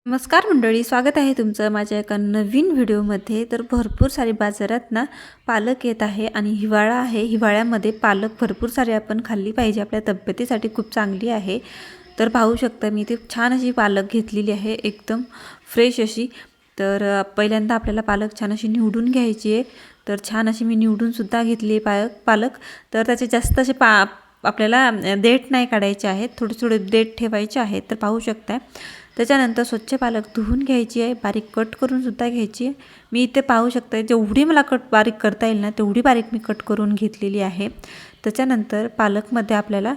नमस्कार मंडळी, स्वागत आहे तुमचं माझ्या एका नवीन व्हिडिओमध्ये। तर भरपूर सारी बाजारात ना पालक येत आहे आणि हिवाळा आहे। हिवाळ्यामध्ये पालक भरपूर सारी आपण खाल्ली पाहिजे, आपल्या तब्येतीसाठी खूप चांगली आहे। तर पाहू शकता मी इथे छान अशी पालक घेतलेली आहे, एकदम फ्रेश अशी। तर पहिल्यांदा आपल्याला पालक छान अशी निवडून घ्यायची आहे। तर छान अशी मी निवडून सुद्धा घेतली आहे पालक। तर त्याचे जास्त असे आपल्याला देठ नाही काढायचे आहेत, थोडे थोडे देठ ठेवायचे आहेत। तर पाहू शकता त्याच्यानंतर स्वच्छ पालक धुवून घ्यायची आहे, बारीक कट करून सुद्धा घ्यायची आहे। मी इथे पाहू शकता जेवढी मला बारीक करता येईल ना तेवढी बारीक मी कट करून घेतलेली आहे। त्याच्यानंतर पालकमध्ये आपल्याला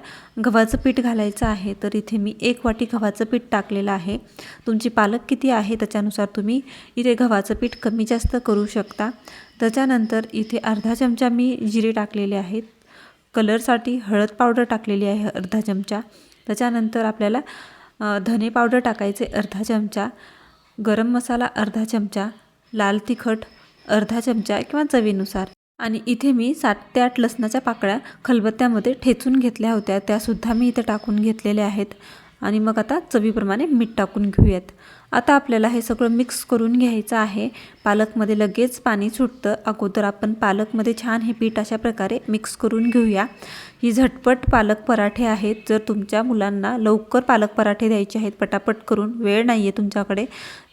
गव्हाचं पीठ घालायचं आहे। तर इथे मी 1 वाटी गव्हाचं पीठ टाकलेलं आहे। तुमची पालक किती आहे त्याच्यानुसार तुम्ही इथे गव्हाचं पीठ कमी जास्त करू शकता। त्याच्यानंतर इथे अर्धा चमचा मी जिरे टाकलेले आहेत। कलरसाठी हळद पावडर टाकलेली आहे अर्धा चमचा। त्याच्यानंतर आपल्याला धने पावडर टाकायचे अर्धा चमचा, गरम मसाला अर्धा चमचा, लाल तिखट अर्धा चमचा किंवा चवीनुसार। आणि इथे मी 7 ते 8 लसणाच्या पाकळ्या खलबत्त्यामध्ये ठेचून घेतल्या होत्या, त्यासुद्धा मी इथे टाकून घेतलेल्या आहेत। आणि मग आता चवीप्रमाणे मीठ टाकून घेऊयात। आता आपल्याला हे सगळं मिक्स करून घ्यायचं आहे। पालकमध्ये लगेच पाणी सुटतं, अगोदर आपण पालकमध्ये छान हे पीठ अशा प्रकारे मिक्स करून घेऊया। ही झटपट पालक पराठे आहेत। जर तुमच्या मुलांना लवकर पालक पराठे द्यायचे आहेत, पटापट करून, वेळ नाही आहे तुमच्याकडे,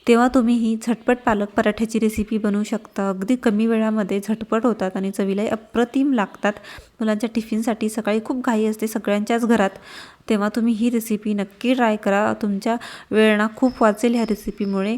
तेव्हा तुम्ही ही झटपट पालक पराठ्याची रेसिपी बनवू शकता। अगदी कमी वेळामध्ये झटपट होतात आणि चवीलाही अप्रतिम लागतात। मुलांच्या टिफिनसाठी सकाळी खूप घाई असते सगळ्यांच्याच घरात, तेव्हा तुम्ही ही रेसिपी नक्की ट्राय करा। तुमच्या वेळ ना खूप वाचेल ह्या रेसिपीमुळे।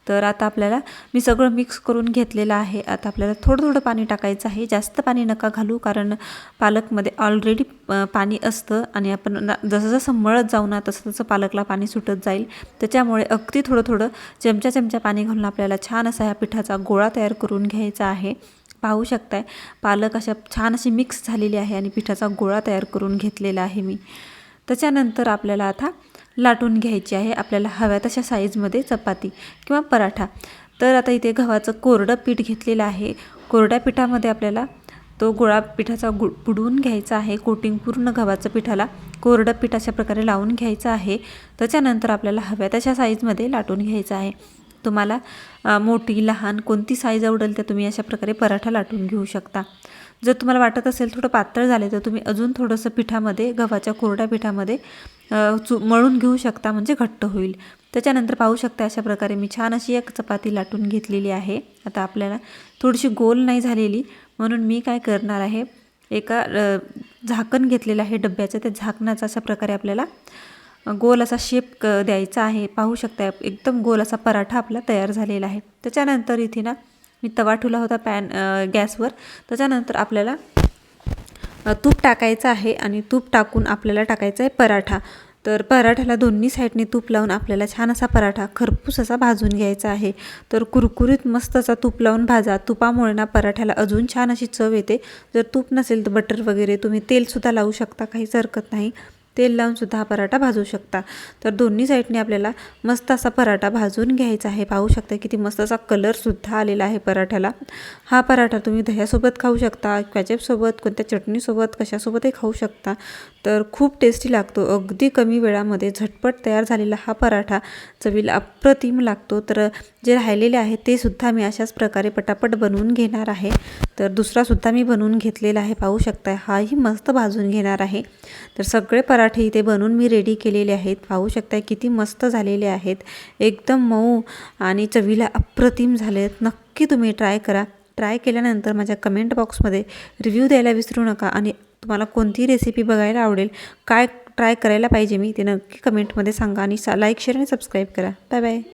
तर आता आपल्याला मी सगळं मिक्स करून घेतलेलं आहे। आता आपल्याला थोडं थोडं पाणी टाकायचं आहे, जास्त पाणी नका घालू, कारण पालकमध्ये ऑलरेडी पाणी असतं आणि आपण जसं जसं मळत जाऊ ना तसं तसं पालकला पाणी सुटत जाईल। त्याच्यामुळे अगदी थोडं थोडं चमचा पाणी घालून आपल्याला छान असा ह्या पिठाचा गोळा तयार करून घ्यायचा आहे। पाहू शकताय पालक अशा छान अशी मिक्स झालेली आहे आणि पिठाचा गोळा तयार करून घेतलेला आहे मी। त्याच्यानंतर आपल्याला आता लाटून घ्यायची आहे, आपल्याला हव्या तशा साईजमध्ये चपाती किंवा पराठा। तर आता इथे गव्हाचं कोरडं पीठ घेतलेलं आहे। कोरड्या पिठामध्ये आपल्याला तो गोळा पिठाचा बुडवून घ्यायचा आहे। कोटिंग पूर्ण गव्हाचं पिठाला कोरडं पीठ अशा प्रकारे लावून घ्यायचं आहे। त्याच्यानंतर आपल्याला हव्या तशा साईजमध्ये लाटून घ्यायचं आहे। तुम्हाला मोठी लहान कोणती साईज आवडेल तर तुम्ही अशा प्रकारे पराठा लाटून घेऊ शकता। जर तुम्हाला वाटत असेल थोडं पातळ झाले तर तुम्ही अजून थोडंसं पिठामध्ये, गव्हाच्या कोरड्या पिठामध्ये मळून घेऊ शकता, म्हणजे घट्ट होईल। त्याच्यानंतर पाहू शकता अशा प्रकारे मी छान अशी एक चपाती लाटून घेतलेली आहे। आता आपल्याला थोडीशी गोल नाही झालेली, म्हणून मी काय करणार आहे, एका झाकण घेतलेलं आहे डब्याचं, त्या झाकणाचा अशा प्रकारे आपल्याला गोल असा शेप द्यायचा आहे। पाहू शकता एकदम गोल असा पराठा आपला तयार झालेला आहे। त्याच्यानंतर इथे ना मी तवा ठेवला होता गॅसवर। त्याच्यानंतर आपल्याला तूप टाकायचं आहे आणि तूप टाकून आपल्याला टाकायचा आहे पराठा। तर पराठ्याला दोन्ही साईडने तूप लावून आपल्याला छान असा पराठा खरपूस असा भाजून घ्यायचा आहे। तर कुरकुरीत मस्त असा तूप लावून भाजा, तुपामुळे ना पराठ्याला अजून छान अशी चव येते। जर तूप नसेल तर बटर वगैरे तुम्ही तेलसुद्धा लावू शकता, काहीच हरकत नाही, तेल लावून सुद्धा हा पराठा भाजू शकता। तर दोन्ही साईडने आपल्याला मस्त असा पराठा भाजून घ्यायचा आहे। पाहू शकता किती मस्त असा कलरसुद्धा आलेला आहे पराठ्याला। हा पराठा तुम्ही दह्यासोबत खाऊ शकता, केचपसोबत, कोणत्या चटणीसोबत, कशासोबतही खाऊ शकता। तर खूप टेस्टी लागतो, अगदी कमी वेळामध्ये झटपट तयार झालेला हा पराठा चवीला अप्रतिम लागतो। तर जे राहिलेले आहे ते सुद्धा मी अशाच प्रकारे पटापट बनवून घेणार आहे। तर दुसरासुद्धा मी बनवून घेतलेला आहे, पाहू शकता, हाही मस्त भाजून घेणार आहे। तर सगळे पराठे इथे बनवून मी रेडी केलेले आहेत। पाहू शकता किती मस्त झालेले आहेत, एकदम मऊ आणि चवीला अप्रतिम झाले आहेत। नक्की तुम्ही ट्राय करा। ट्राय केल्यानंतर माझ्या कमेंट बॉक्समध्ये रिव्ह्यू द्यायला विसरू नका। आणि तुम्हाला कोणती रेसिपी बघायला आवडेल, काय ट्राय करायला पाहिजे मी, ते नक्की कमेंटमध्ये सांगा। आणि लाईक, शेअर आणि सबस्क्राईब करा। Bye bye.